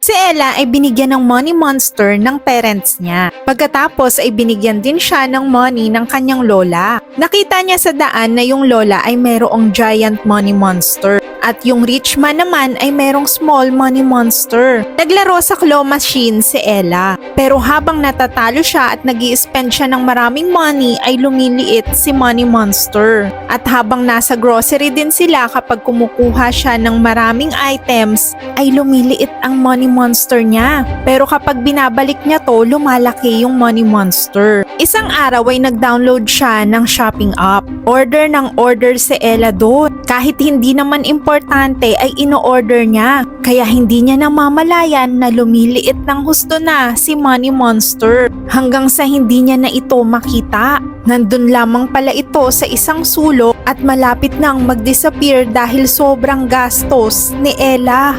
Si Ella ay binigyan ng money monster ng parents niya. Pagkatapos ay binigyan din siya ng money ng kanyang lola. Nakita niya sa daan na yung lola ay merong giant money monster. At yung rich man naman ay merong small money monster. Naglaro sa claw machine si Ella. Pero habang natatalo siya at nag-i-spend siya ng maraming money ay lumiliit si money monster. At habang nasa grocery din sila kapag kumukuha siya ng maraming items ay lumiliit ang money monster niya. Pero kapag binabalik niya to, lumalaki yung money monster. Isang araw ay nag-download siya ng shopping app. Order ng order si Ella doon. Kahit hindi naman importante ay ino-order niya. Kaya hindi niya namamalayan na lumiliit ng husto na si money monster. Hanggang sa hindi niya na ito makita. Nandun lamang pala ito sa isang sulok at malapit nang mag-disappear dahil sobrang gastos ni Ella.